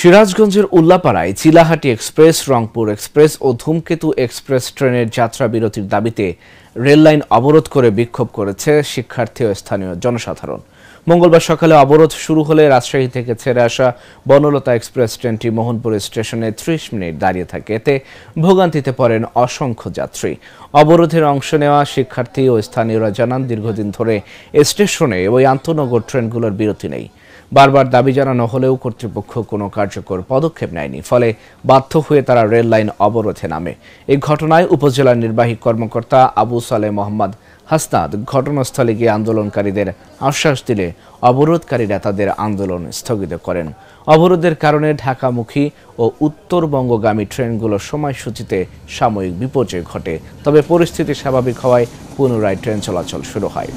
সিরাজগঞ্জের উল্লাপাড়ায় Chilahati express, Rangpur express ও ধূমকেতু express ট্রেনের যাত্রা বিরতির দাবিতে রেললাইন অবরোধ করে বিক্ষোভ করেছে শিক্ষার্থী ও স্থানীয় জনসাধারণ। মঙ্গলবার সকালে অবরোধ শুরু হলে রাজশাহী থেকে ছেড়ে আসা বনলতা এক্সপ্রেস ট্রেনটি মোহনপুর স্টেশনে ৩০ মিনিট দাঁড়িয়ে থাকে। এতে ভোগান্তিতে পড়েন অসংখ্য যাত্রী। অবরোধের অংশ নেওয়া শিক্ষার্থী ও স্থানীয়রা জানান, দীর্ঘদিন ধরে স্টেশনে ওই আন্তনগর ট্রেনগুলোর বিরতি নেই। বারবার দাবি জানানো হলেও কর্তৃপক্ষ কোনো কার্যকর পদক্ষেপ নেয়নি। ফলে বাধ্য হয়ে তারা রেল লাইন অবরোধে নামে। এই ঘটনায় উপজেলা নির্বাহী কর্মকর্তা আবু সালে মোহাম্মদ হাসনাত ঘটনাস্থলে গিয়ে আন্দোলনকারীদের আশ্বাস দিলে অবরোধকারীরা তাদের আন্দোলন স্থগিত করেন। অবরোধের কারণে ঢাকামুখী ও উত্তরবঙ্গগামী ট্রেনগুলোর সময়সূচিতে সাময়িক বিপর্যয় ঘটে। তবে পরিস্থিতি স্বাভাবিক হওয়ায় পুনরায় ট্রেন চলাচল শুরু হয়।